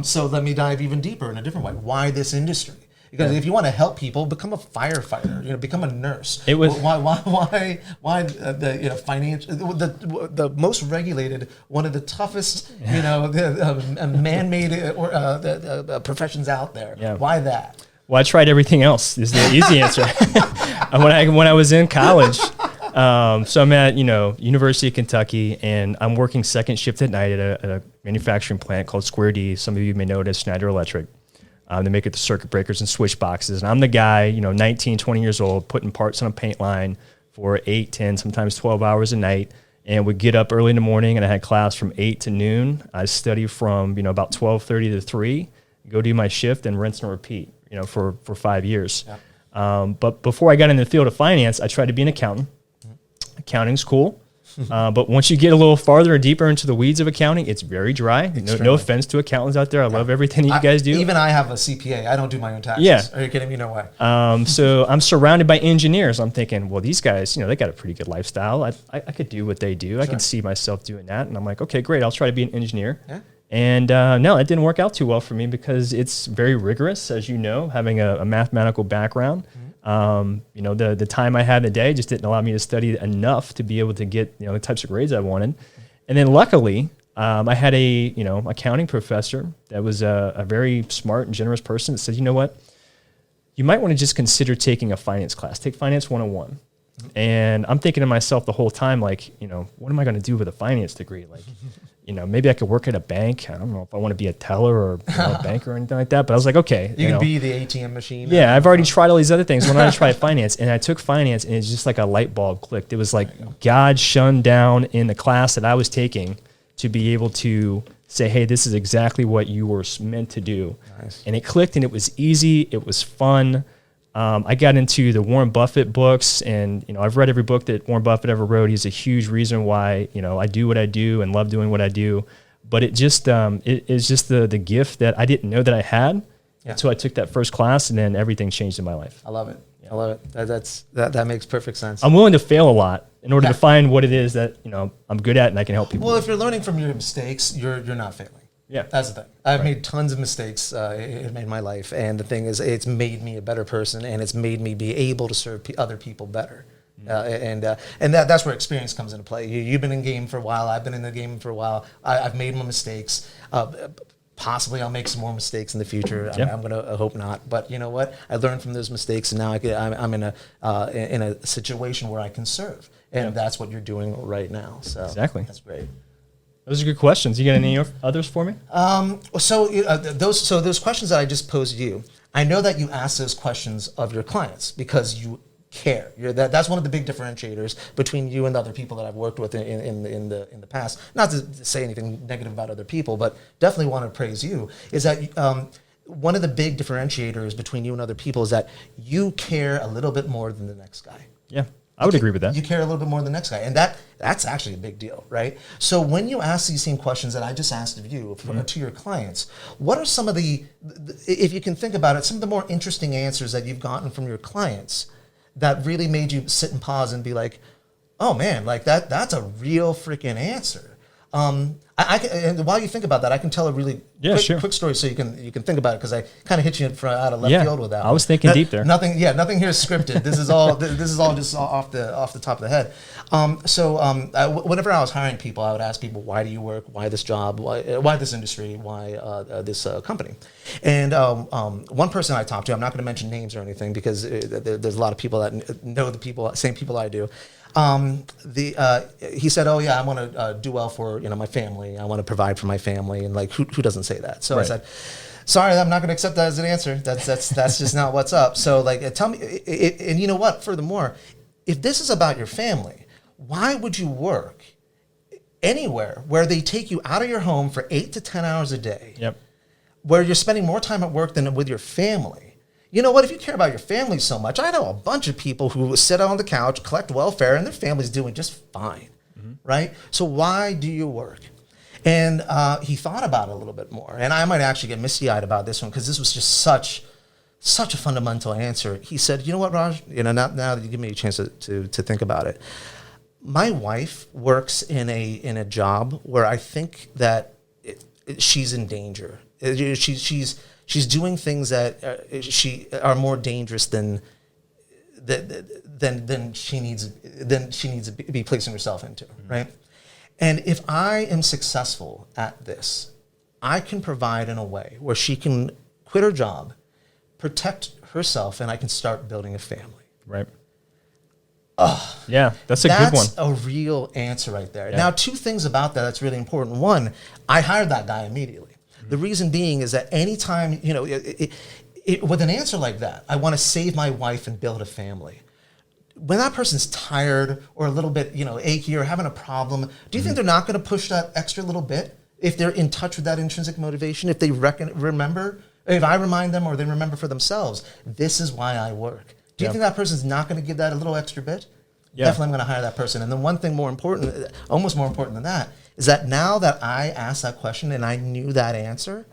So let me dive even deeper in a different way. Why this industry? Because if you want to help people, become a firefighter. Become a nurse. It was why the financial the most regulated, one of the toughest man-made professions out there. Yeah. Why that? Well, I tried everything else. Is the easy answer. when I was in college, so I'm at University of Kentucky, and I'm working second shift at night at a manufacturing plant called Square D. Some of you may know it as Schneider Electric. They make it the circuit breakers and switch boxes. And I'm the guy, 19, 20 years old, putting parts on a paint line for 8, 10, sometimes 12 hours a night. And would get up early in the morning, and I had class from 8 to noon. I study from, about 12:30 to 3, go do my shift and rinse and repeat, for 5 years. Yeah. But before I got in the field of finance, I tried to be an accountant. Mm-hmm. Accounting's cool. But once you get a little farther and deeper into the weeds of accounting, it's very dry. No offense to accountants out there. I love everything that you guys do. Even I have a CPA. I don't do my own taxes. Yeah. Are you kidding me? No way. So I'm surrounded by engineers. I'm thinking, well, these guys, they got a pretty good lifestyle. I could do what they do. Sure. I can see myself doing that. And I'm like, okay, great. I'll try to be an engineer. Yeah. And no, it didn't work out too well for me because it's very rigorous, as you know, having a mathematical background. Mm-hmm. The time I had in the day just didn't allow me to study enough to be able to get, the types of grades I wanted. And then luckily, I had a, accounting professor that was a very smart and generous person that said, you know what, you might want to just consider taking a finance class, take Finance 101. Mm-hmm. And I'm thinking to myself the whole time, like, what am I going to do with a finance degree? Like, maybe I could work at a bank. I don't know if I want to be a teller or a banker or anything like that. But I was like, okay. You can be the ATM machine. Yeah, I've already tried all these other things. When I tried finance, and I took finance, and it's just like a light bulb clicked. It was like God shone down in the class that I was taking to be able to say, hey, this is exactly what you were meant to do. Nice. And it clicked, and it was easy. It was fun. I got into the Warren Buffett books, and I've read every book that Warren Buffett ever wrote. He's a huge reason why I do what I do and love doing what I do. But it just it is just the gift that I didn't know that I had until I took that first class, and then everything changed in my life. I love it. Yeah. I love it. That makes perfect sense. I'm willing to fail a lot in order to find what it is that I'm good at and I can help people. Well, if you're learning from your mistakes, you're not failing. Yeah, that's the thing. I've made tons of mistakes in my life, and the thing is, it's made me a better person, and it's made me be able to serve other people better. And that's where experience comes into play. You've been in the game for a while. I've been in the game for a while. I've made my mistakes. Possibly I'll make some more mistakes in the future. Yeah. I'm gonna hope not. But you know what? I learned from those mistakes, and now I'm in a situation where I can serve, and that's what you're doing right now. So exactly, that's great. Those are good questions. You got any others for me? Those questions that I just posed to you, I know that you ask those questions of your clients because you care. That's one of the big differentiators between you and the other people that I've worked with in the past. Not to say anything negative about other people, but definitely want to praise you. Is that one of the big differentiators between you and other people is that you care a little bit more than the next guy. Yeah. I would agree with that. You care a little bit more than the next guy. And that's actually a big deal, right? So when you ask these same questions that I just asked of you to your clients, what are some of the, if you can think about it, some of the more interesting answers that you've gotten from your clients that really made you sit and pause and be like, oh man, like that's a real freaking answer. And while you think about that, I can tell a really quick story so you can think about it, because I kind of hit you out of left field with that. I was thinking deep there. Nothing here is scripted. This is all just off the top of the head. Whenever I was hiring people, I would ask people, why do you work? Why this job? Why this industry? Why this company? And one person I talked to, I'm not going to mention names or anything, because there's a lot of people that know the same people I do. He said, "Oh yeah, I want to do well for my family. I want to provide for my family." And like, who doesn't say that? So I said, "Sorry, I'm not going to accept that as an answer. That's just not what's up." So like, tell me. And you know what? Furthermore, if this is about your family, why would you work anywhere where they take you out of your home for 8 to 10 hours a day? Yep. Where you're spending more time at work than with your family. You know what? If you care about your family so much, I know a bunch of people who sit on the couch, collect welfare, and their family's doing just fine, right? So why do you work? And he thought about it a little bit more. And I might actually get misty-eyed about this one, because this was just such a fundamental answer. He said, "You know what, Raj? Now that you give me a chance to think about it, my wife works in a job where I think that she's in danger. She's doing things that are more dangerous than she needs to be placing herself into, right? And if I am successful at this, I can provide in a way where she can quit her job, protect herself, and I can start building a family." Right. Yeah, that's a good one. That's a real answer right there. Yeah. Now, two things about that's really important. One, I hired that guy immediately. The reason being is that anytime, with an answer like that, I want to save my wife and build a family. When that person's tired or a little bit, achy or having a problem, do you think they're not going to push that extra little bit if they're in touch with that intrinsic motivation? If they remember, if I remind them or they remember for themselves, this is why I work. Do you think that person's not going to give that a little extra bit? Yeah. Definitely I'm going to hire that person. And then one thing more important, almost more important than that, is that now that I asked that question and I knew that answer,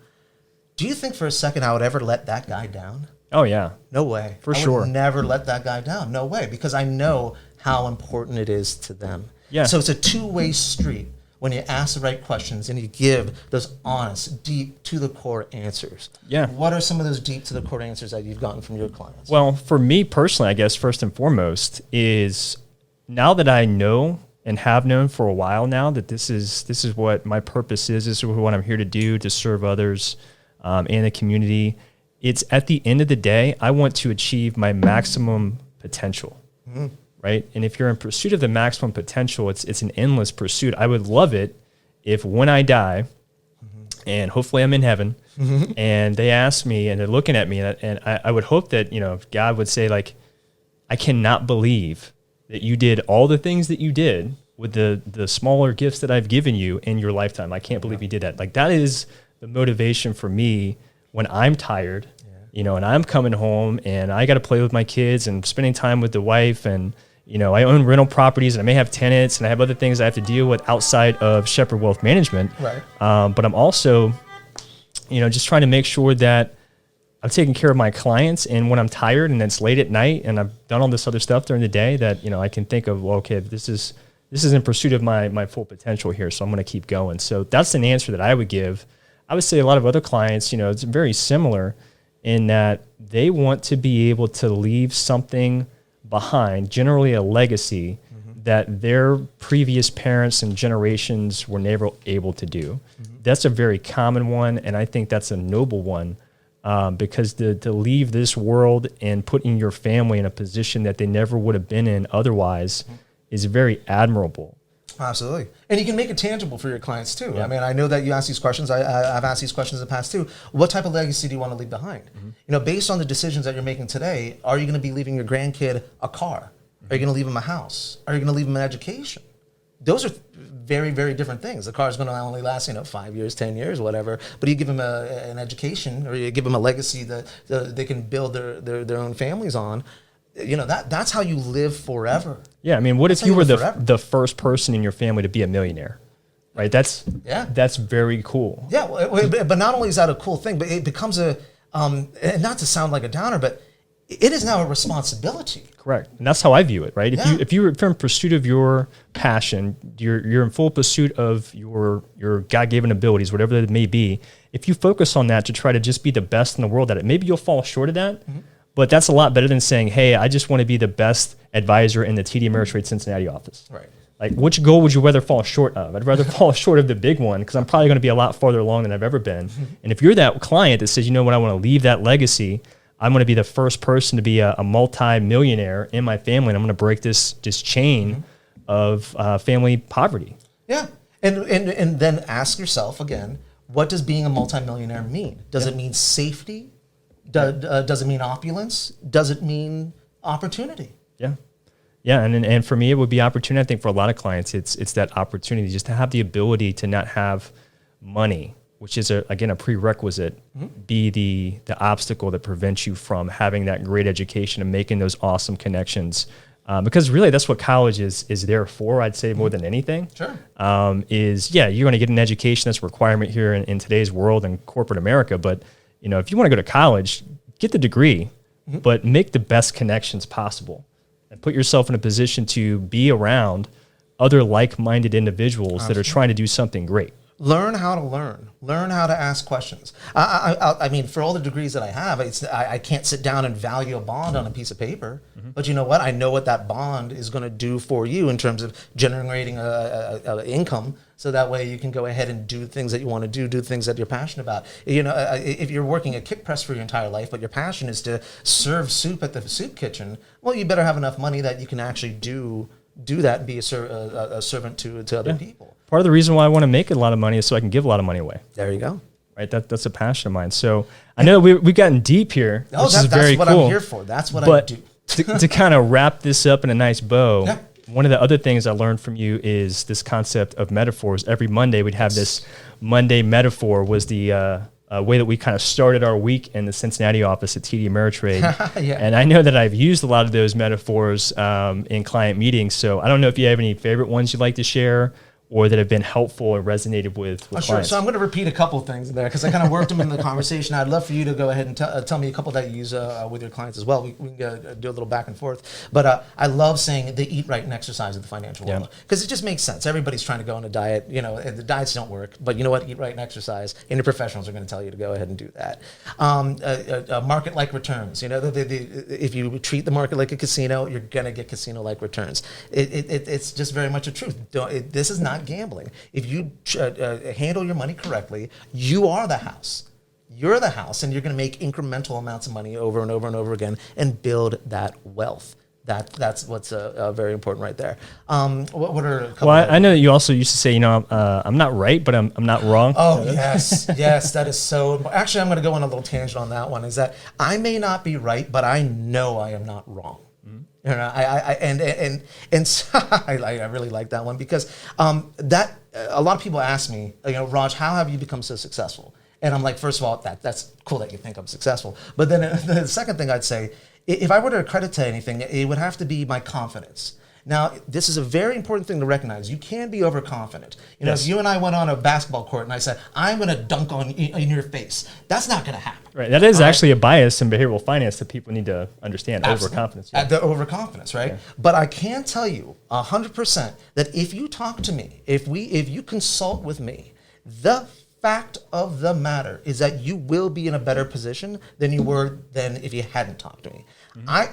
do you think for a second I would ever let that guy down? Oh, yeah. No way. For sure. I would never let that guy down. No way. Because I know how important it is to them. Yeah. So it's a two-way street when you ask the right questions and you give those honest, deep, to-the-core answers. Yeah. What are some of those deep, to-the-core answers that you've gotten from your clients? Well, for me personally, I guess first and foremost is now that I know and have known for a while now that this is what my purpose is. This is what I'm here to do, to serve others and the community. It's at the end of the day, I want to achieve my maximum potential, right? And if you're in pursuit of the maximum potential, it's an endless pursuit. I would love it if when I die, and hopefully I'm in heaven, and they ask me and they're looking at me, and I would hope that God would say, like, I cannot believe that you did all the things that you did with the smaller gifts that I've given you in your lifetime. I can't believe you did that. Like, that is the motivation for me when I'm tired, and I'm coming home and I got to play with my kids and spending time with the wife, and I own rental properties and I may have tenants and I have other things I have to deal with outside of Shepherd Wealth Management. Right. But I'm also, just trying to make sure that I'm taking care of my clients, and when I'm tired and it's late at night and I've done all this other stuff during the day, that I can think of, well, okay, this is in pursuit of my full potential here, so I'm going to keep going. So that's an answer that I would give. I would say a lot of other clients, it's very similar in that they want to be able to leave something behind, generally a legacy that their previous parents and generations were never able to do. That's a very common one, and I think that's a noble one. Because to leave this world and putting your family in a position that they never would have been in otherwise is very admirable. Absolutely. And you can make it tangible for your clients too. Yeah. I mean, I know that you ask these questions. I've asked these questions in the past too. What type of legacy do you want to leave behind? Based on the decisions that you're making today, are you going to be leaving your grandkid a car? Are you going to leave them a house? Are you going to leave them an education? Those are very, very different things. The car is going to only last, 5 years, 10 years, whatever. But you give them an education, or you give them a legacy that they can build their own families on. That's how you live forever. Yeah, I mean, what if you were the first person in your family to be a millionaire, right? That's very cool. Yeah, but not only is that a cool thing, but it becomes and not to sound like a downer, but it is now a responsibility. Correct. And that's how I view it, right? Yeah. If you're in pursuit of your passion, you're in full pursuit of your God-given abilities, whatever that may be. If you focus on that to try to just be the best in the world at it, maybe you'll fall short of that. But that's a lot better than saying, hey, I just want to be the best advisor in the TD Ameritrade Cincinnati office. Right. Like, which goal would you rather fall short of? I'd rather fall short of the big one because I'm probably going to be a lot farther along than I've ever been. And if you're that client that says, you know what, I want to leave that legacy, I'm going to be the first person to be a multi-millionaire in my family, and I'm going to break this chain of family poverty. Yeah. And then ask yourself again, what does being a multimillionaire mean? Does it mean safety? Does it mean opulence? Does it mean opportunity? Yeah. Yeah, and for me, it would be opportunity. I think for a lot of clients, it's that opportunity just to have the ability to not have money, which is, again, a prerequisite, be the obstacle that prevents you from having that great education and making those awesome connections. Because really, that's what college is there for, I'd say, more than anything. Sure. You're going to get an education that's a requirement here in today's world and corporate America. But, if you want to go to college, get the degree, but make the best connections possible. And put yourself in a position to be around other like-minded individuals that are trying to do something great. Learn how to learn. Learn how to ask questions. I mean, for all the degrees that I have, I can't sit down and value a bond on a piece of paper. But you know what? I know what that bond is going to do for you in terms of generating a income. So that way you can go ahead and do things that you want to do things that you're passionate about. If you're working a kick press for your entire life, but your passion is to serve soup at the soup kitchen, well, you better have enough money that you can actually do that and be a servant to other people. Part of the reason why I want to make a lot of money is so I can give a lot of money away. There you go. Right, that's a passion of mine. So I know we've gotten deep here, which is very cool. That's what I'm here for. That's what I do. to kind of wrap this up in a nice bow, one of the other things I learned from you is this concept of metaphors. Every Monday we'd have this Monday metaphor was the way that we kind of started our week in the Cincinnati office at TD Ameritrade. And I know that I've used a lot of those metaphors in client meetings. So I don't know if you have any favorite ones you'd like to share or that have been helpful or resonated with clients. Sure. So I'm going to repeat a couple of things there because I kind of worked them in the conversation. I'd love for you to go ahead and tell me a couple that you use with your clients as well. We can do a little back and forth. But I love saying the eat right and exercise of the financial world because it just makes sense. Everybody's trying to go on a diet. And the diets don't work. But you know what? Eat right and exercise. And your professionals are going to tell you to go ahead and do that. Market-like returns. If you treat the market like a casino, you're going to get casino-like returns. It's just very much a truth. This is not gambling. If you handle your money correctly, you are the house. You're the house, and you're going to make incremental amounts of money over and over and over again and build that wealth. That's what's very important right there. What are a couple? Well, I know that you also used to say, I'm not right, but I'm not wrong. Oh, yes. Yes, that is so. Actually, I'm going to go on a little tangent on that one. Is that I may not be right, but I know I am not wrong. So I really like that one because that a lot of people ask me, Raj, how have you become so successful? And I'm like, first of all, that's cool that you think I'm successful. But then the second thing I'd say, if I were to credit to anything, it would have to be my confidence. Now, this is a very important thing to recognize. You can be overconfident. If you and I went on a basketball court and I said, I'm going to dunk in your face, that's not going to happen. Right. That is actually a bias in behavioral finance that people need to understand. Absolutely. Overconfidence. Yeah. The overconfidence, right? Yeah. But I can tell you 100% that if you talk to me, if you consult with me, the fact of the matter is that you will be in a better position than you were than if you hadn't talked to me.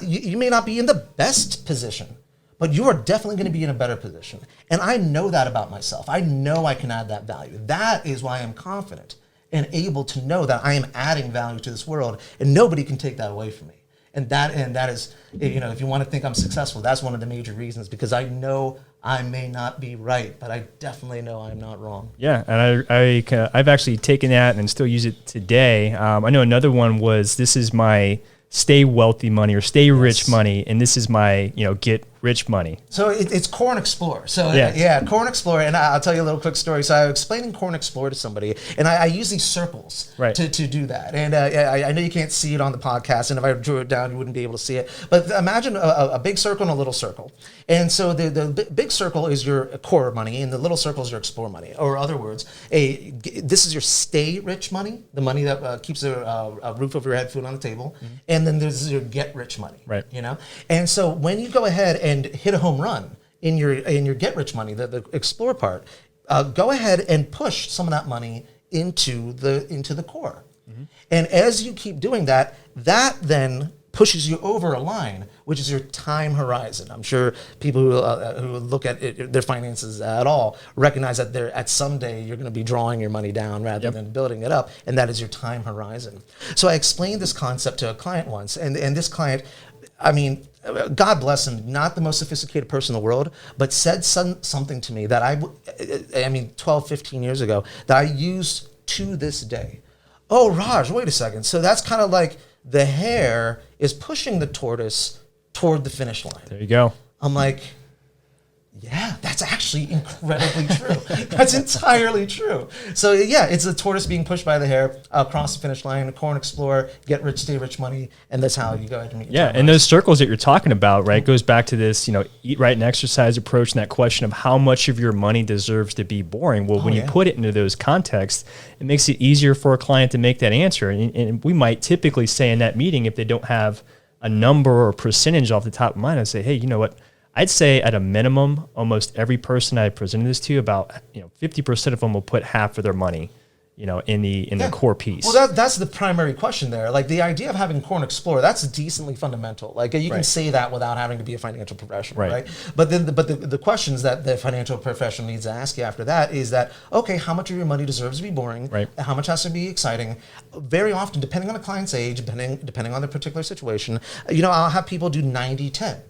You may not be in the best position, but you are definitely going to be in a better position. And I know that about myself. I know I can add that value. That is why I'm confident and able to know that I am adding value to this world, and nobody can take that away from me. And that is, if you want to think I'm successful, that's one of the major reasons, because I know I may not be right, but I definitely know I'm not wrong. Yeah, and I've actually taken that and still use it today. I know another one was, this is my stay wealthy money or stay rich money, and this is my get rich money? So it's Core and Explore. So Yeah. yeah, Core and Explore. And I'll tell you a little quick story. So I was explaining Core and Explore to somebody, and I use these circles to do that. And I know you can't see it on the podcast, and if I drew it down, you wouldn't be able to see it. But imagine a big circle and a little circle. And so the big circle is your core money, and the little circle is your Explore money. Or other words, this is your stay rich money, the money that keeps a roof over your head, food on the table. Mm-hmm. And then there's your get rich money. Right. You know? And so when you go ahead and hit a home run in your get rich money, the Explore part, go ahead and push some of that money into the core. Mm-hmm. And as you keep doing that, that then pushes you over a line, which is your time horizon. I'm sure people who look at their finances at all recognize that at someday you're going to be drawing your money down rather than building it up, and that is your time horizon. So I explained this concept to a client once, and this client, I mean, God bless him, not the most sophisticated person in the world, but said something to me that I mean, 12, 15 years ago, that I used to this day. Oh, Raj, wait a second. So that's kind of like the hare is pushing the tortoise toward the finish line. There you go. I'm like, yeah, that's actually incredibly true. That's entirely true. So yeah, it's the tortoise being pushed by the hare across the finish line, Core and Explore, get rich, stay rich money, and that's how you go ahead and meet your and those circles that you're talking about, right, goes back to this, eat right and exercise approach, and that question of how much of your money deserves to be boring. Well, when you put it into those contexts, it makes it easier for a client to make that answer. And we might typically say in that meeting, if they don't have a number or percentage off the top of mind, I'd say, hey, you know what? I'd say at a minimum, almost every person I presented this to, about 50% of them will put half of their money, in the core piece. Well, that's the primary question there. Like the idea of having Core and Explore, that's decently fundamental. Like you can say that without having to be a financial professional, right? But then, the questions that the financial professional needs to ask you after that is that, okay, how much of your money deserves to be boring? Right. How much has to be exciting? Very often, depending on the client's age, depending on the particular situation, I'll have people do 90-10.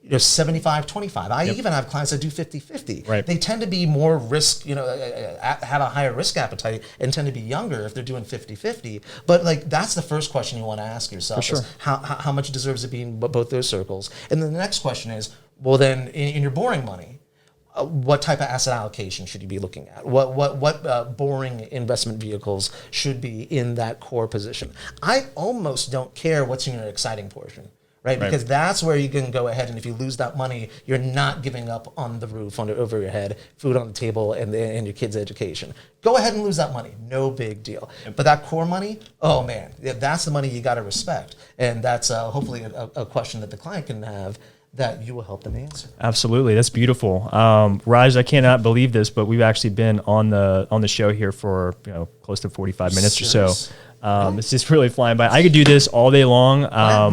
75-25. I even have clients that do 50-50. Right. They tend to be more risk, have a higher risk appetite and tend to be younger if they're doing 50-50. But that's the first question you want to ask yourself. For sure. Is how much deserves to be in both those circles? And then the next question is, well, then in your boring money, what type of asset allocation should you be looking at? What boring investment vehicles should be in that core position? I almost don't care what's in your exciting portion. Right, because that's where you can go ahead, and if you lose that money, you're not giving up on the roof, over your head, food on the table, and your kids' education. Go ahead and lose that money, no big deal. But that core money, oh man, that's the money you got to respect, and that's hopefully a question that the client can have that you will help them answer. Absolutely, that's beautiful, Raj. I cannot believe this, but we've actually been on the show here for close to 45 minutes or so. It's just really flying by. I could do this all day long.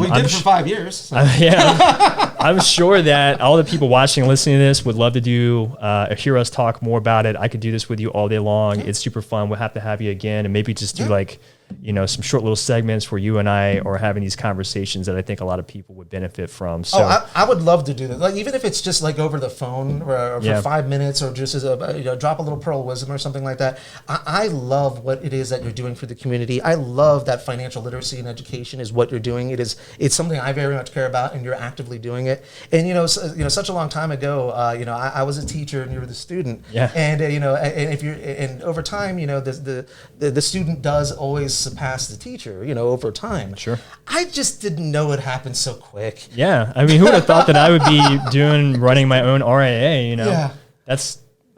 We did it for 5 years. So. I'm sure that all the people watching and listening to this would love to hear us talk more about it. I could do this with you all day long. It's super fun. We'll have to have you again, and maybe just do some short little segments where you and I are having these conversations that I think a lot of people would benefit from. So I would love to do that. Even if it's just over the phone or for 5 minutes, or just as drop a little pearl of wisdom or something like that. I love what it is that you're doing for the community. I love that financial literacy and education is what you're doing. It's something I very much care about, and you're actively doing it. And such a long time ago, I was a teacher and you were the student. Yeah. And and over time, the student does always surpass the teacher. Over time. Sure. I just didn't know it happened so quick. Yeah. I mean, who would have thought that I would be running my own RIA? Yeah. I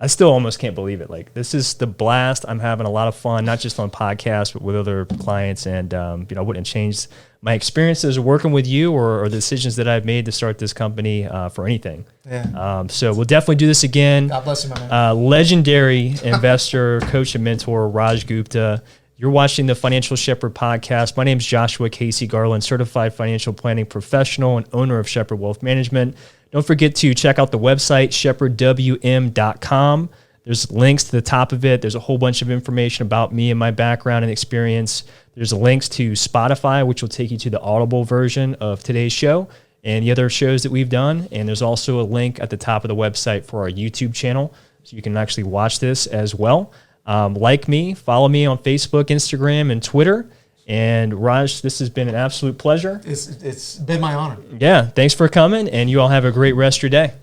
still almost can't believe it. This is the blast. I'm having a lot of fun, not just on podcasts, but with other clients. And, I wouldn't change my experiences working with you or the decisions that I've made to start this company for anything. Yeah. So we'll definitely do this again. God bless you, my man. Legendary investor, coach, and mentor, Raaj Gupta. You're watching the Financial Shepherd podcast. My name is Joshua Casey Garland, certified financial planning professional and owner of Shepherd Wealth Management. Don't forget to check out the website, shepherdwm.com. There's links to the top of it. There's a whole bunch of information about me and my background and experience. There's links to Spotify, which will take you to the Audible version of today's show and the other shows that we've done. And there's also a link at the top of the website for our YouTube channel, so you can actually watch this as well. Like me, follow me on Facebook, Instagram, and Twitter. And Raj, this has been an absolute pleasure. It's been my honor. Yeah, thanks for coming, and you all have a great rest of your day.